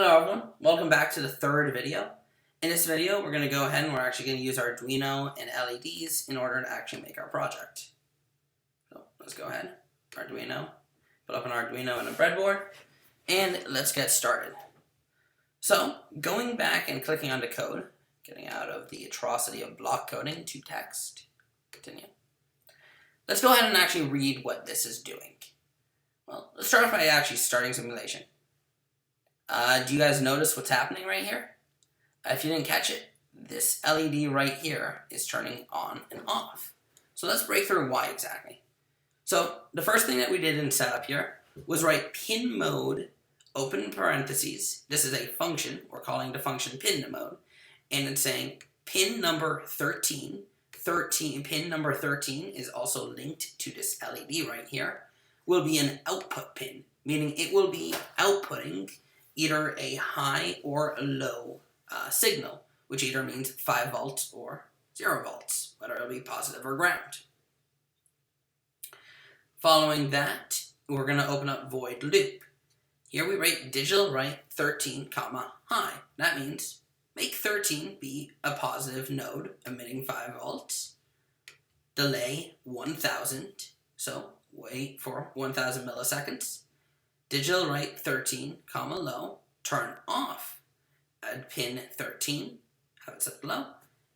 Hello everyone, welcome back to the third video. In this video we're going to go ahead and we're actually going to use Arduino and LEDs in order to actually make our project. So let's go ahead, Arduino, put up an Arduino and a breadboard, and let's get started. So going back and clicking on the code, getting out of the atrocity of block coding to text, continue. Let's go ahead and actually read what this is doing. Well, let's start off by actually starting simulation. Do you guys notice what's happening right here? If you didn't catch it, this LED right here is turning on and off. So let's break through why exactly. So the first thing that we did in setup here was write pin mode, open parentheses. This is a function. We're calling the function pin mode. And it's saying pin number 13. Pin number 13 is also linked to this LED right here. Will be an output pin, meaning it will be outputting either a high or a low signal, which either means 5 volts or 0 volts, whether it'll be positive or ground. Following that, we're going to open up void loop. Here we write digital write 13, comma, high. That means make 13 be a positive node emitting 5 volts. Delay 1000, so wait for 1000 milliseconds. Digital write 13, comma, low, turn off at pin 13, have it set low,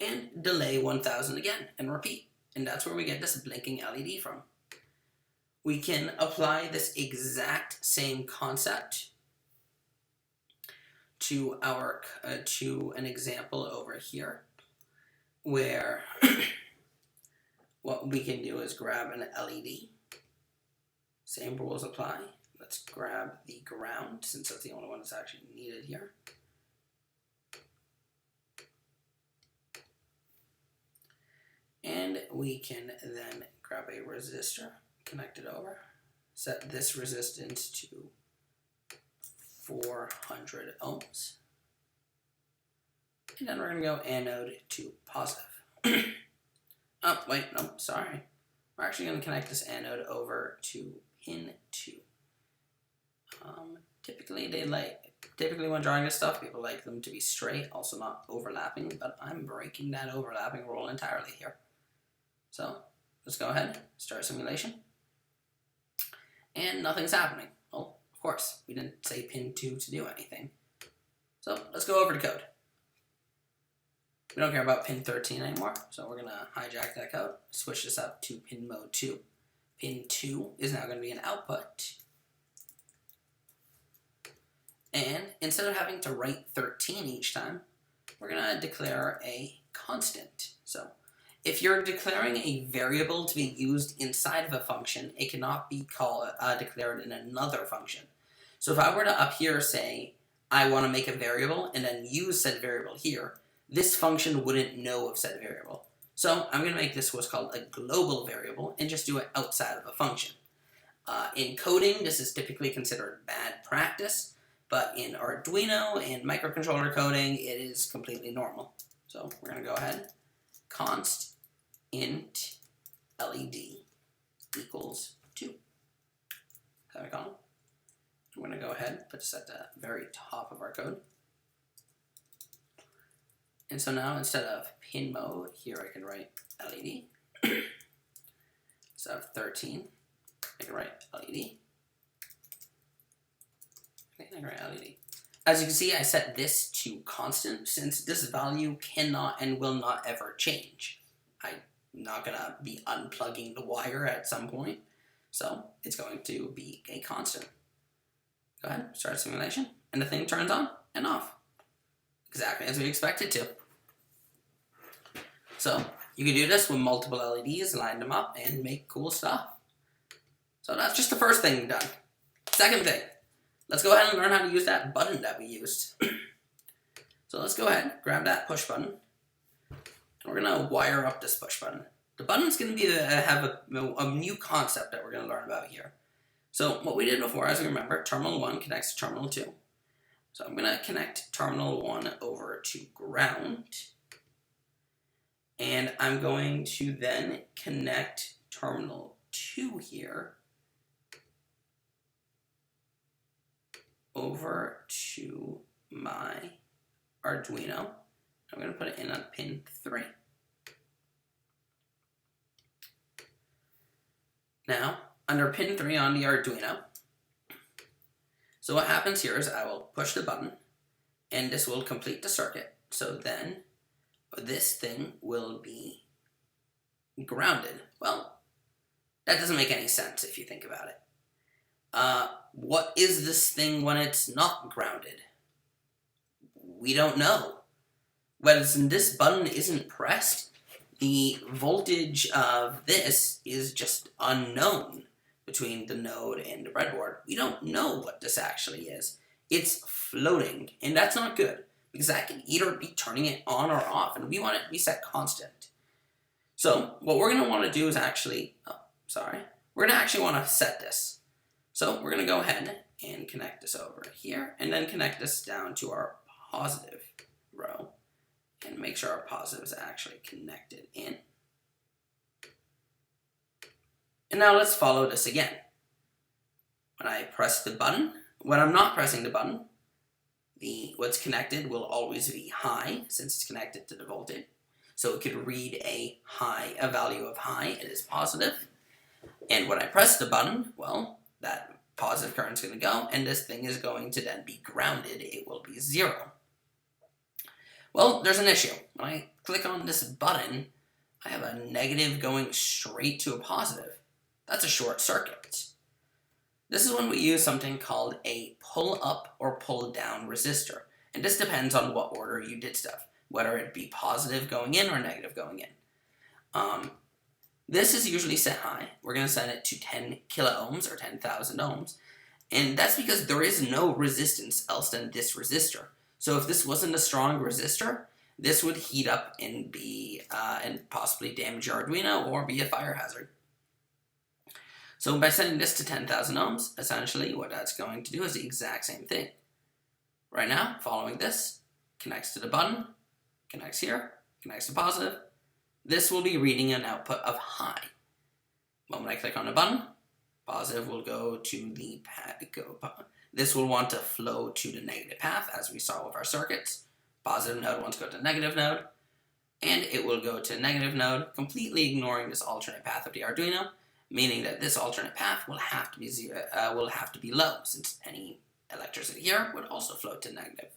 and delay 1000 again, and repeat. And that's where we get this blinking LED from. We can apply this exact same concept to our to an example over here, where what we can do is grab an LED. Same rules apply. Let's grab the ground, since that's the only one that's actually needed here. And we can then grab a resistor, connect it over, set this resistance to 400 ohms. And then we're going to go anode to positive. Oh, wait, no, sorry. We're actually going to connect this anode over to pin 2. Typically when drawing this stuff, people like them to be straight, also not overlapping, but I'm breaking that overlapping rule entirely here. So let's go ahead, start simulation. And nothing's happening. Well, of course, we didn't say pin 2 to do anything. So let's go over to code. We don't care about pin 13 anymore, so we're going to hijack that code, switch this up to pin mode 2. Pin 2 is now going to be an output. And instead of having to write 13 each time, we're going to declare a constant. So if you're declaring a variable to be used inside of a function, it cannot be declared in another function. So if I were to up here say, I want to make a variable and then use said variable here, this function wouldn't know of said variable. So I'm going to make this what's called a global variable and just do it outside of a function. In coding, this is typically considered bad practice. But in Arduino and microcontroller coding, it is completely normal. So we're going to go ahead, const int LED equals 2. Semicolon. We're going to go ahead, put this at the very top of our code. And so now instead of pin mode, here I can write LED. Instead of 13, I can write LED. LED. As you can see, I set this to constant since this value cannot and will not ever change. I'm not going to be unplugging the wire at some point, so it's going to be a constant. Go ahead, start simulation, and the thing turns on and off. Exactly as we expect it to. So you can do this with multiple LEDs, line them up, and make cool stuff. So that's just the first thing done. Second thing. Let's go ahead and learn how to use that button that we used. So let's go ahead, grab that push button. We're going to wire up this push button. The button's going to be have a new concept that we're going to learn about here. So what we did before, as you remember, terminal 1 connects to terminal 2. So I'm going to connect terminal 1 over to ground. And I'm going to then connect terminal 2 here over to my Arduino. I'm going to put it in on pin 3. Now, under pin 3 on the Arduino, so what happens here is I will push the button, and this will complete the circuit. So then, this thing will be grounded. Well, that doesn't make any sense if you think about it. What is this thing when it's not grounded? We don't know. When this button isn't pressed, the voltage of this is just unknown between the node and the breadboard. We don't know what this actually is. It's floating, and that's not good, because that can either be turning it on or off, and we want it to be set constant. So what we're going to want to do is actually, we're going to actually want to set this. So we're going to go ahead and connect this over here, and then connect this down to our positive row, and make sure our positive is actually connected in. And now let's follow this again. When I press the button, when I'm not pressing the button, what's connected will always be high, since it's connected to the voltage. So it could read a value of high, it is positive. And when I press the button, well, that positive current is going to go, and this thing is going to then be grounded. It will be 0. Well, there's an issue. When I click on this button, I have a negative going straight to a positive. That's a short circuit. This is when we use something called a pull up or pull down resistor. And this depends on what order you did stuff, whether it be positive going in or negative going in. This is usually set high. We're going to set it to 10 kiloohms or 10,000 ohms. And that's because there is no resistance else than this resistor. So if this wasn't a strong resistor, this would heat up and be and possibly damage your Arduino or be a fire hazard. So by setting this to 10,000 ohms, essentially what that's going to do is the exact same thing. Right now, following this, connects to the button, connects here, connects to positive. This will be reading an output of high. When I click on the button, positive will go to the path. This will want to flow to the negative path, as we saw with our circuits. Positive node wants to go to the negative node, and it will go to negative node, completely ignoring this alternate path of the Arduino, meaning that this alternate path will have to be low, since any electricity here would also flow to negative.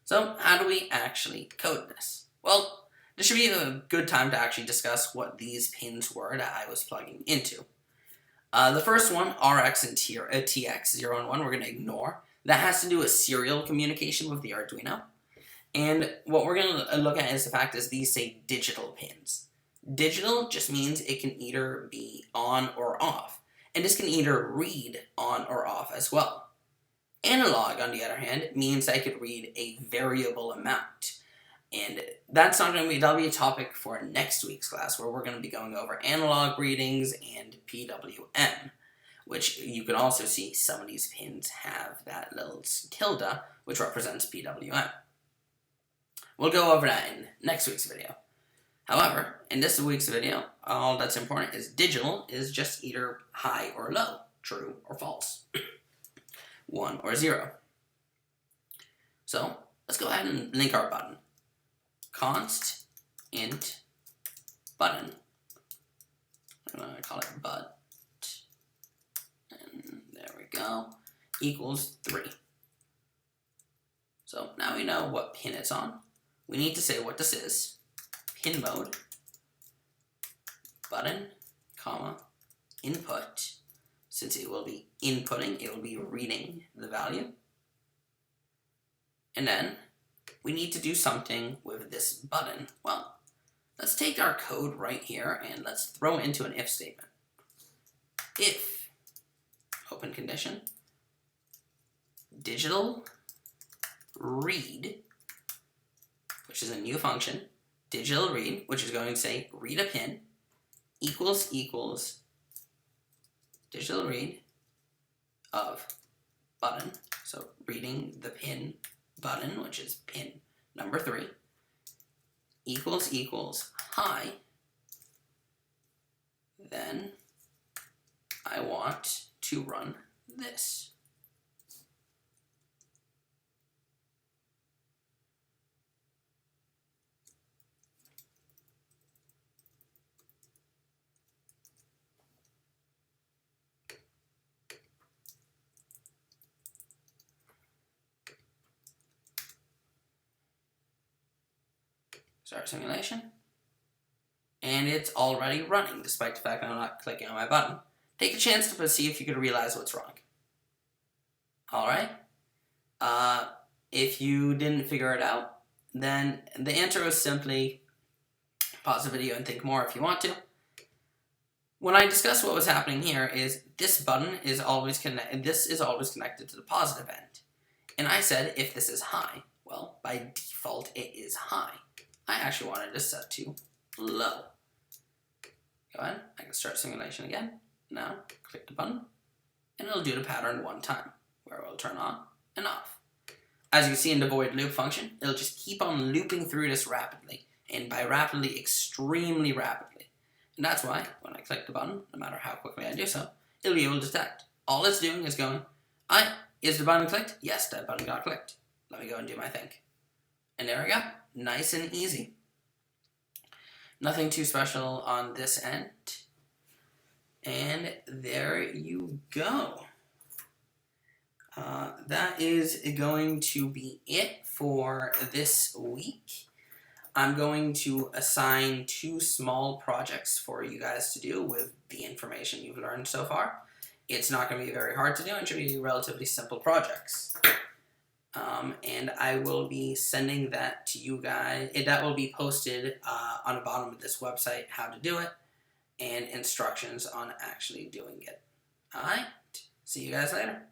So how do we actually code this? Well, this should be a good time to actually discuss what these pins were that I was plugging into. The first one, RX and TX, 0 and 1, we're going to ignore. That has to do with serial communication with the Arduino. And what we're going to look at is the fact that these say digital pins. Digital just means it can either be on or off. And this can either read on or off as well. Analog, on the other hand, means I could read a variable amount. And that's not going to be, that'll be a topic for next week's class, where we're going to be going over analog readings and PWM, which you can also see some of these pins have that little tilde, which represents PWM. We'll go over that in next week's video. However, in this week's video, all that's important is digital is just either high or low, true or false, 1 or 0. So let's go ahead and link our button. Const int button. I'm going to call it but. And there we go. Equals 3. So now we know what pin it's on. We need to say what this is. Pin mode, button, comma, input. Since it will be inputting, it will be reading the value. And then we need to do something with this button. Well, let's take our code right here and let's throw it into an if statement. If, open condition, digital read, which is a new function, digital read, which is going to say read a pin, equals digital read of button, so reading the pin button, which is pin number 3, equals high, then I want to run this. Start simulation. And it's already running, despite the fact that I'm not clicking on my button. Take a chance to see if you can realize what's wrong. Alright? If you didn't figure it out, then the answer is simply pause the video and think more if you want to. When I discussed what was happening here is this button is always connected to the positive end. And I said if this is high, well, by default it is high. I actually wanted to set to low. Go ahead, I can start simulation again. Now, click the button, and it'll do the pattern one time, where it will turn on and off. As you can see in the void loop function, it'll just keep on looping through this rapidly, and by rapidly, extremely rapidly. And that's why, when I click the button, no matter how quickly I do so, it'll be able to detect. All it's doing is going, is the button clicked? Yes, that button got clicked. Let me go and do my thing. And there we go. Nice and easy. Nothing too special on this end. And there you go. That is going to be it for this week. I'm going to assign 2 small projects for you guys to do with the information you've learned so far. It's not going to be very hard to do, and should be relatively simple projects. And I will be sending that to you guys. That will be posted on the bottom of this website, how to do it, and instructions on actually doing it. Alright, see you guys later.